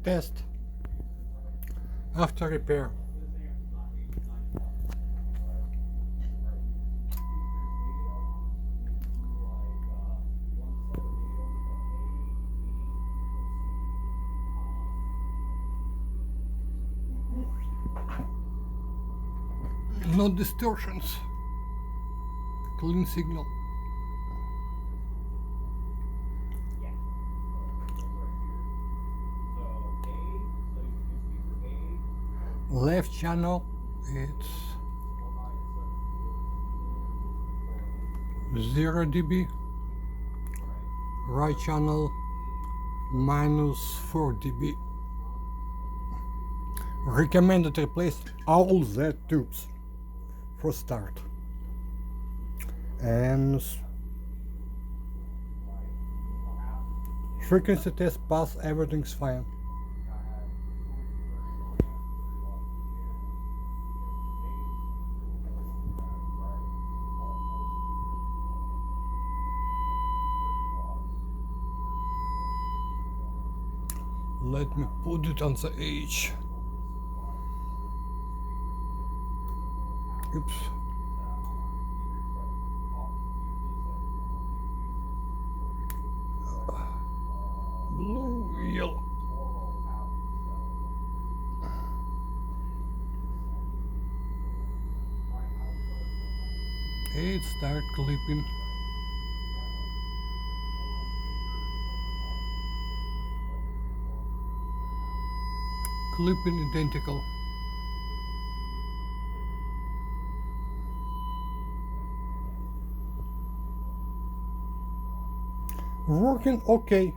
test after repair. No distortions, clean signal. Left channel, it's 0 dB. Right channel, minus 4 dB. Recommended to replace all Z tubes for start. And frequency test pass, everything's fine. Let me put it on the edge. Oops. Blue, yellow. It start clipping. Clipping identical. Working okay.